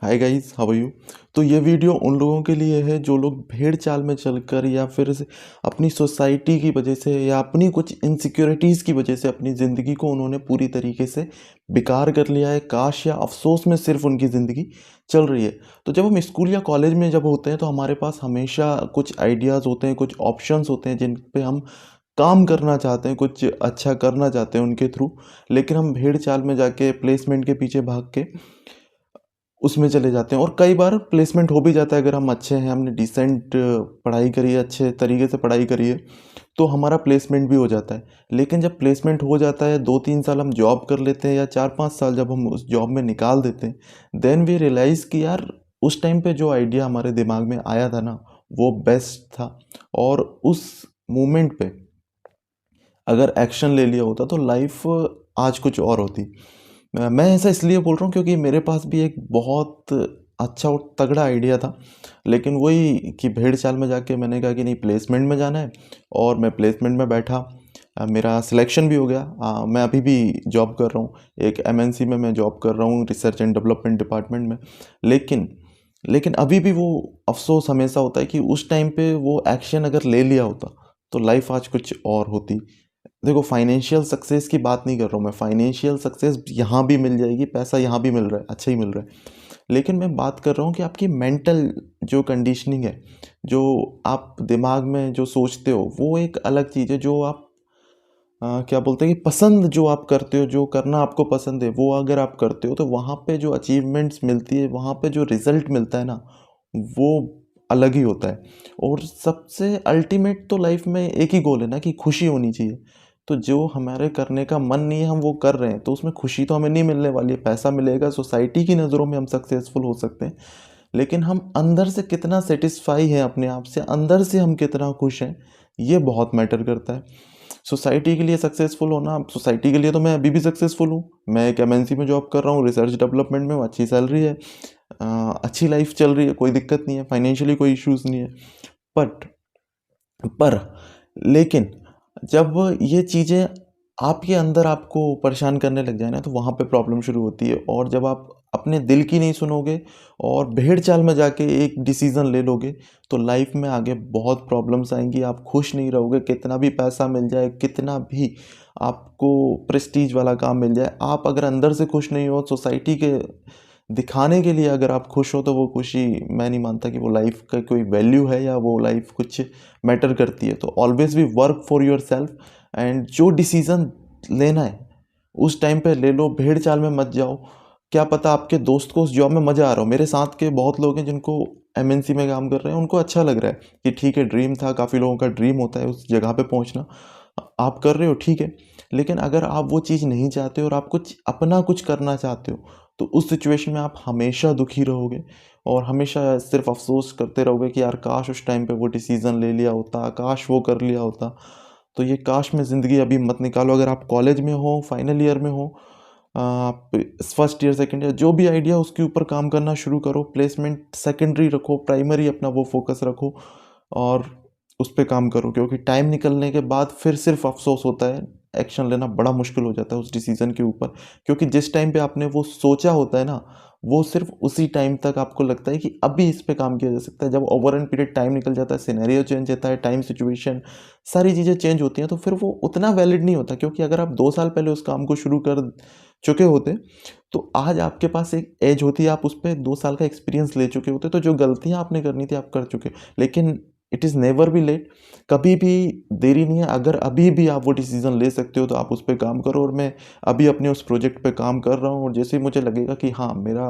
Hi guys, how are you. तो ये video उन लोगों के लिए है जो लोग भेड़ चाल में चलकर या फिर अपनी सोसाइटी की वजह से या अपनी कुछ इनसिक्योरिटीज़ की वजह से अपनी ज़िंदगी को उन्होंने पूरी तरीके से बेकार कर लिया है। काश या अफसोस में सिर्फ उनकी ज़िंदगी चल रही है। तो जब हम स्कूल या कॉलेज में जब होते हैं तो हमारे पास हमेशा कुछ आइडियाज़ होते हैं, कुछ ऑप्शंस होते हैं जिन पे हम काम करना चाहते हैं, कुछ अच्छा करना चाहते हैं उनके थ्रू। लेकिन हम भेड़ चाल में जाके प्लेसमेंट के पीछे भाग के उसमें चले जाते हैं और कई बार प्लेसमेंट हो भी जाता है। अगर हम अच्छे हैं, हमने डिसेंट पढ़ाई करी है, अच्छे तरीके से पढ़ाई करी है, तो हमारा प्लेसमेंट भी हो जाता है। लेकिन जब प्लेसमेंट हो जाता है, 2-3 साल हम जॉब कर लेते हैं या 4-5 साल जब हम उस जॉब में निकाल देते हैं, देन वी रियलाइज़ कि यार उस टाइम पे जो आइडिया हमारे दिमाग में आया था ना, वो बेस्ट था। और उस मोमेंट पे अगर एक्शन ले लिया होता तो लाइफ आज कुछ और होती। मैं ऐसा इसलिए बोल रहा हूँ क्योंकि मेरे पास भी एक बहुत अच्छा और तगड़ा आइडिया था। लेकिन वही कि भेड़ चाल में जाके मैंने कहा कि नहीं, प्लेसमेंट में जाना है। और मैं प्लेसमेंट में बैठा। मेरा सिलेक्शन भी हो गया। मैं अभी भी जॉब कर रहा हूँ। एक एमएनसी में मैं जॉब कर रहा हूँ, रिसर्च एंड डेवलपमेंट डिपार्टमेंट में। लेकिन लेकिन अभी भी वो अफसोस हमेशा होता है कि उस टाइम पे वो एक्शन अगर ले लिया होता तो लाइफ आज कुछ और होती। देखो, फाइनेंशियल सक्सेस की बात नहीं कर रहा हूँ मैं। फाइनेंशियल सक्सेस यहाँ भी मिल जाएगी, पैसा यहाँ भी मिल रहा है, अच्छा ही मिल रहा है। लेकिन मैं बात कर रहा हूँ कि आपकी मेंटल जो कंडीशनिंग है, जो आप दिमाग में जो सोचते हो, वो एक अलग चीज़ है। जो आप क्या बोलते हैं कि पसंद जो आप करते हो, जो करना आपको पसंद है, वो अगर आप करते हो तो वहाँ पे जो अचीवमेंट्स मिलती है, वहाँ पे जो रिजल्ट मिलता है ना, वो अलग ही होता है। और सबसे अल्टीमेट तो लाइफ में एक ही गोल है ना कि खुशी होनी चाहिए। तो जो हमारे करने का मन नहीं है, हम वो कर रहे हैं, तो उसमें खुशी तो हमें नहीं मिलने वाली है। पैसा मिलेगा, सोसाइटी की नज़रों में हम सक्सेसफुल हो सकते हैं, लेकिन हम अंदर से कितना सेटिस्फाई हैं अपने आप से, अंदर से हम कितना खुश हैं, ये बहुत मैटर करता है। सोसाइटी के लिए सक्सेसफुल होना, सोसाइटी के लिए तो मैं अभी भी सक्सेसफुल हूँ। मैं एक एमएनसी में जॉब कर रहा हूँ, रिसर्च डेवलपमेंट में हूँ, अच्छी सैलरी है, अच्छी लाइफ चल रही है, कोई दिक्कत नहीं है, फाइनेंशियली कोई इश्यूज़ नहीं है। बट पर लेकिन जब ये चीज़ें आपके अंदर आपको परेशान करने लग जाए ना, तो वहाँ पे प्रॉब्लम शुरू होती है। और जब आप अपने दिल की नहीं सुनोगे और भेड़ चाल में जाके एक डिसीज़न ले लोगे, तो लाइफ में आगे बहुत प्रॉब्लम्स आएंगी। आप खुश नहीं रहोगे, कितना भी पैसा मिल जाए, कितना भी आपको प्रेस्टीज वाला काम मिल जाए, आप अगर अंदर से खुश नहीं हो, सोसाइटी के दिखाने के लिए अगर आप खुश हो, तो वो खुशी, मैं नहीं मानता कि वो लाइफ का कोई वैल्यू है या वो लाइफ कुछ मैटर करती है। तो ऑलवेज भी work for your self. And जो डिसीज़न लेना है उस टाइम पे ले लो, भेड़ चाल में मत जाओ। क्या पता आपके दोस्त को उस जॉब में मज़ा आ रहा हो। मेरे साथ के बहुत लोग हैं जिनको एमएनसी में काम कर रहे हैं, उनको अच्छा लग रहा है कि ठीक है, ड्रीम था, काफ़ी लोगों का ड्रीम होता है उस जगह पे पहुंचना। आप कर रहे हो, ठीक है। लेकिन अगर आप वो चीज़ नहीं चाहते और आप कुछ अपना कुछ करना चाहते हो, तो उस सिचुएशन में आप हमेशा दुखी रहोगे और हमेशा सिर्फ अफसोस करते रहोगे कि यार काश उस टाइम पे वो डिसीज़न ले लिया होता, काश वो कर लिया होता। तो ये काश में ज़िंदगी अभी मत निकालो। अगर आप कॉलेज में हो, फाइनल ईयर में हो, आप फर्स्ट ईयर, सेकंड ईयर, जो भी आइडिया उसके ऊपर काम करना शुरू करो। प्लेसमेंट सेकेंडरी रखो, प्राइमरी अपना वो फोकस रखो और उस पे काम करो। क्योंकि टाइम निकलने के बाद फिर सिर्फ अफसोस होता है, एक्शन लेना बड़ा मुश्किल हो जाता है उस डिसीज़न के ऊपर। क्योंकि जिस टाइम पे आपने वो सोचा होता है ना, वो सिर्फ उसी टाइम तक आपको लगता है कि अभी इस पे काम किया जा सकता है। जब ओवर एंड पीरियड टाइम निकल जाता है, सिनेरियो चेंज होता है, टाइम सिचुएशन, सारी चीज़ें चेंज होती हैं, तो फिर वो उतना वैलिड नहीं होता। क्योंकि अगर आप 2 साल पहले उस काम को शुरू कर चुके होते, तो आज आपके पास एक एज होती, आप उस पर 2 साल का एक्सपीरियंस ले चुके होते, तो जो गलतियां आपने करनी थी आप कर चुके। लेकिन it is never be late, कभी भी देरी नहीं है। अगर अभी भी आप वो डिसीज़न ले सकते हो तो आप उस पर काम करो। और मैं अभी अपने उस प्रोजेक्ट पे काम कर रहा हूँ, और जैसे ही मुझे लगेगा कि हाँ, मेरा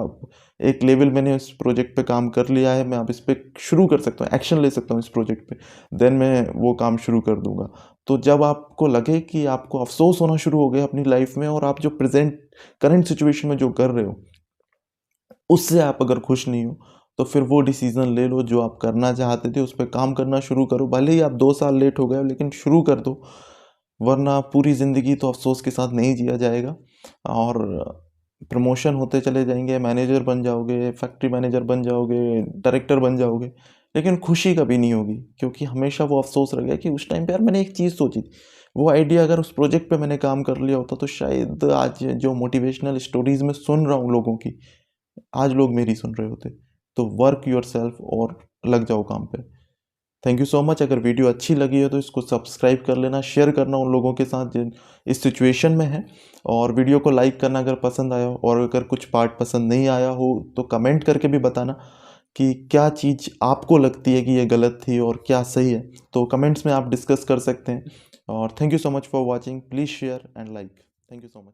एक लेवल मैंने उस प्रोजेक्ट पे काम कर लिया है, मैं अब इस पर शुरू कर सकता हूँ, एक्शन ले सकता हूँ इस प्रोजेक्ट पे, देन मैं वो काम शुरू कर दूंगा। तो जब आपको लगे कि आपको अफसोस होना शुरू हो गया अपनी लाइफ में, और आप जो प्रेजेंट करंट सिचुएशन में जो कर रहे हो उससे आप अगर खुश नहीं हो, तो फिर वो डिसीज़न ले लो जो आप करना चाहते थे, उस पे काम करना शुरू करो। भले ही आप 2 साल लेट हो गए हो, लेकिन शुरू कर दो, वरना पूरी ज़िंदगी तो अफ़सोस के साथ नहीं जिया जाएगा। और प्रमोशन होते चले जाएंगे, मैनेजर बन जाओगे, फैक्ट्री मैनेजर बन जाओगे, डायरेक्टर बन जाओगे, लेकिन खुशी कभी नहीं होगी। क्योंकि हमेशा वो अफ़सोस रह गया कि उस टाइम पे यार मैंने एक चीज़ सोची थी, वो आइडिया अगर उस प्रोजेक्ट पे मैंने काम कर लिया होता, तो शायद आज जो मोटिवेशनल स्टोरीज़ मैं सुन रहा हूँ लोगों की, आज लोग मेरी सुन रहे होते। तो वर्क योरसेल्फ और लग जाओ काम पे। Thank you so much. अगर वीडियो अच्छी लगी है तो इसको सब्सक्राइब कर लेना, शेयर करना उन लोगों के साथ जिन इस सिचुएशन में है, और वीडियो को लाइक करना अगर पसंद आया हो, और अगर कुछ पार्ट पसंद नहीं आया हो तो कमेंट करके भी बताना कि क्या चीज़ आपको लगती है कि ये गलत थी और क्या सही है। तो कमेंट्स में आप डिस्कस कर सकते हैं। और thank you so much for watching. Please share and like. Thank you so much.